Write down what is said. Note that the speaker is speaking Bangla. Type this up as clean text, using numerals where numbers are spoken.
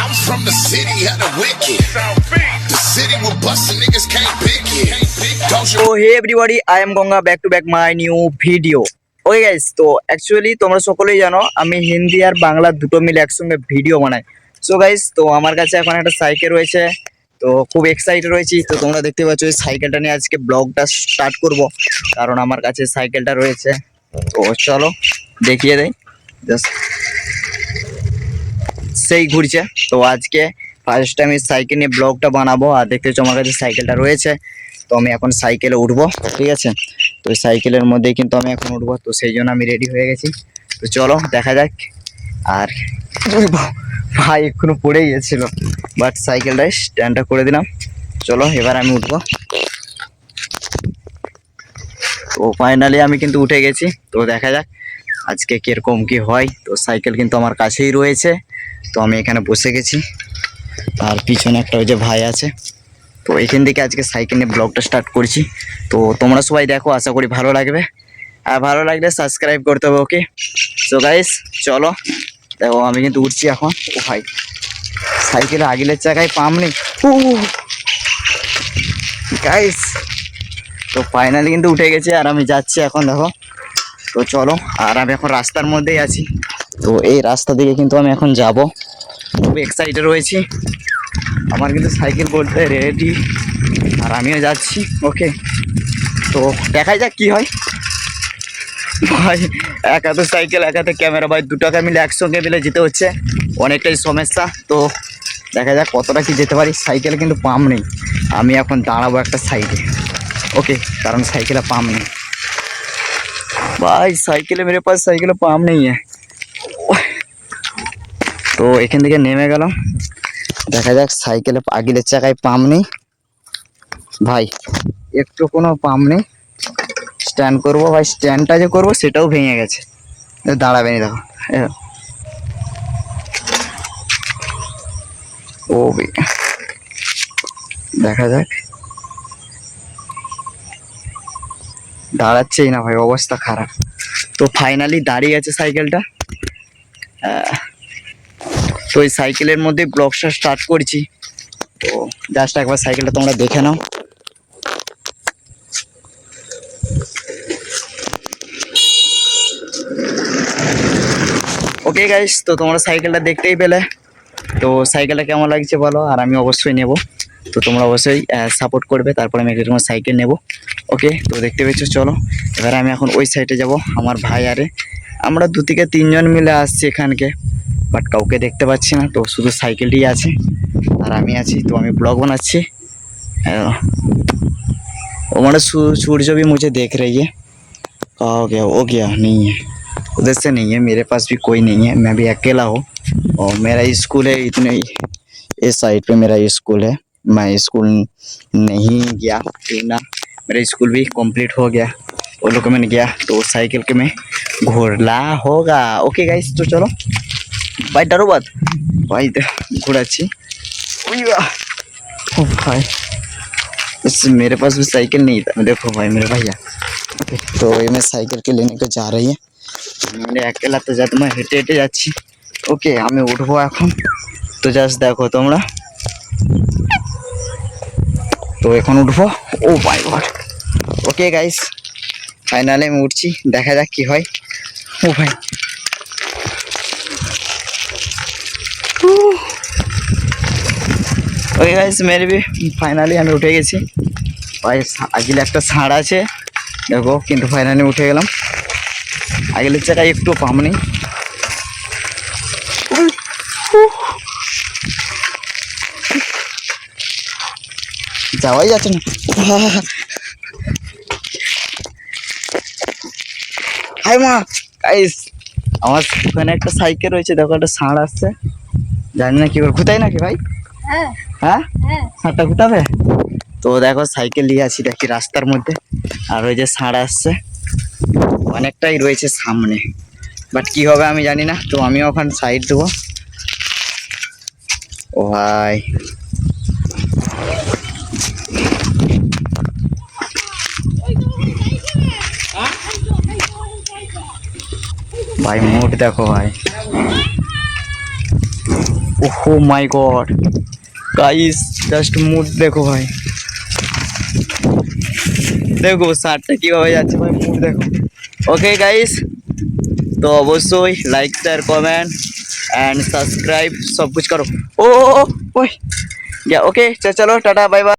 I'm from the city of the wicked. The city with bustin' niggas can't pick it. Don't you? So hey everybody, I am Gonga back to back my new video. Okay guys, তো অ্যাকচুয়ালি তোমরা সকলেই জানো আমি হিন্দি আর বাংলা দুটো মিলে একসঙ্গে ভিডিও বানাই। সো গাইস, তো আমার কাছে এখন একটা সাইকেল রয়েছে, তো খুব এক্সাইটেড রয়েছি। তো তোমরা দেখতে পাচ্ছ এই সাইকেলটা নিয়ে আজকে ব্লগটা স্টার্ট করব, কারণ আমার কাছে সাইকেলটা রয়েছে। তো চলো দেখিয়ে দেই, জাস্ট সেই ঘুরছে। তো আজকে ফার্স্ট টাইম এই সাইকেল নিয়ে ব্লগটা বানাবো, আর দেখতে পাচ্ছ আমার কাছে সাইকেলটা রয়েছে। তো আমি এখন সাইকেলে উঠবো, ঠিক আছে। তো এই সাইকেলের মধ্যেই কিন্তু আমি এখন উঠবো, তো সেই জন্য আমি রেডি হয়ে গেছি। তো চলো দেখা যাক। আর ভাই এক্ষুনি পড়ে গিয়েছিল, বাট সাইকেলটাই স্ট্যান্ডটা করে দিলাম। চলো এবার আমি উঠবো। তো ফাইনালি আমি কিন্তু উঠে গেছি। তো দেখা যাক আজকে কিরকম কি হয়। তো সাইকেল কিন্তু আমার কাছেই রয়েছে, তো আমি এখানে বসে গেছি। আর পিছনে একটা ওই যে ভাই আছে। তো এখান থেকে আজকে সাইকেল নিয়ে ব্লগটা স্টার্ট করছি। তো তোমরা সবাই দেখো, আশা করি ভালো লাগবে। আর ভালো লাগলে সাবস্ক্রাইব করতে হবে, ওকে। সো গাইস চলো দেখো, আমি কিন্তু উঠছি এখন। ও ভাই, সাইকেলের আগিলের চাকায় পাম্প নেই। ও গাইস, তো ফাইনালি কিন্তু উঠে গেছে আর আমি যাচ্ছি এখন, দেখো। তো চলো, আর আমি এখন রাস্তার মধ্যেই আছি। তো এই রাস্তা দিকে কিন্তু আমি এখন যাব, খুব এক্সাইটেড রয়েছি। আমার কিন্তু সাইকেল বলতে রেডি, আর আমিও যাচ্ছি, ওকে। তো দেখাই যাক কি হয়। ভাই এক হাতে সাইকেল এক হাতে ক্যামেরা, ভাই দুটাকে মিলে একসঙ্গে মিলে যেতে হচ্ছে, অনেকটাই সমস্যা। তো দেখা যাক কতটা কি যেতে পারি। সাইকেলে কিন্তু পাম্প নেই, আমি এখন দাঁড়াবো একটা সাইডে, ওকে, কারণ সাইকেলে পাম্প নেই। ভাই সাইকেলে মেরে পাশ সাইকেলে পাম্প নেই। তো এখান থেকে নেমে গেলাম, দেখা যাক। সাইকেলে আগিলের চাকায় পাম্প নেই ভাই, একটু কোনো পাম্প নেই। স্ট্যান্ড করবো ভাই, স্ট্যান্ডটা যে করবো সেটাও ভেঙে গেছে, দাঁড়াবে নি। দেখো ও দেখা যাক, দাঁড়াচ্ছেই না ভাই, অবস্থা খারাপ। তো ফাইনালি দাঁড়িয়ে আছে সাইকেলটা। তো এই সাইকেলের মধ্যে ব্লগটা স্টার্ট করছি। তো জাস্ট একবার সাইকেলটা তোমরা দেখে নাও। ওকে গাইস, তো তোমরা সাইকেলটা দেখতেই পেলে। তো সাইকেলটা কেমন লাগছে বলো, আর আমি অবশ্যই নেব। তো তোমরা অবশ্যই সাপোর্ট করবে, তারপরে আমি একটা সাইকেল নেব, ওকে। তো দেখতে পেয়েছো, চলো এবারে আমি এখন ওই সাইডে যাব। আমার ভাই আরে আমরা 2 থেকে 3 জন মিলে আসছি এখানকে, বাট কাউকে দেখতে পাচ্ছি না। তো শুধু সাইকেলটি আছে আর আমি আছি। তো আমি ব্লগ বানাচ্ছি। वो मैंने सूरज भी मुझे देख रही है। कहा गया वो गया नहीं है, उधर से नहीं है, मेरे पास भी कोई नहीं है, मैं भी अकेला हूँ। और मेरा स्कूल है इतने इस साइड पे मेरा स्कूल है। मैं स्कूल नहीं गया ना, मेरा स्कूल भी कंप्लीट हो गया, वो लोग मैंने गया। तो साइकिल के में घोरला होगा, ओके गाइस। तो चलो भाई, डरो बात भाई, घोराচ্ছি। ओ भाई, मेरे पास भी साइकिल नहीं था, देखो भाई मेरे भैया, ओके। तो ये मैं साइकिल के लेने को जा रही है। मैंने अकेला तो जाते, मैं हेঁটে হেঁটে যাচ্ছি, ওকে। আমি উঠবো এখন। তো জাস্ট দেখো তোমরা, তো এখন উঠবো। ও মাই গড, ওকে গাইস, ফাইনালি আমি উঠছি, দেখা যাক কি হয়। ও ভাই, ওকে গাইস, মেরে भी ফাইনালি আমি উঠে গেছি। ভাই আগিলে একটা ছাড় আছে দেখো, কিন্তু ফাইনালি উঠে গেলাম। আগিলের চাকায় একটু পাম্প নেই। যাওয়াই যাচ্ছে না। হাই মা গাইস, আমার ওখানে একটা সাইকেল রয়েছে, দেখো একটা ষাঁড় আসছে, জানি না কি করে, কোথায় নাকি ভাই? হ্যাঁ ষাঁড়টা কোথাবে? তো দেখো সাইকেল নিয়ে আছি দেখি রাস্তার মধ্যে, আর ওই যে ষাঁড় আসছে, অনেকটাই রয়েছে সামনে, বাট কি হবে আমি জানি না। তো আমিও ওখানে সাইড দেবো। ও ভাই, ভাই মুড দেখো ভাই, ओहो my god guys, just mood দেখো ভাই, দেখো শার্টটা কিভাবে যাচ্ছে ভাই, মুড দেখো। ওকে গাইস, তো অবশ্যই like share comment and subscribe सब कुछ करो। ओ ओए या ओके चलो टाटा बाय बाय।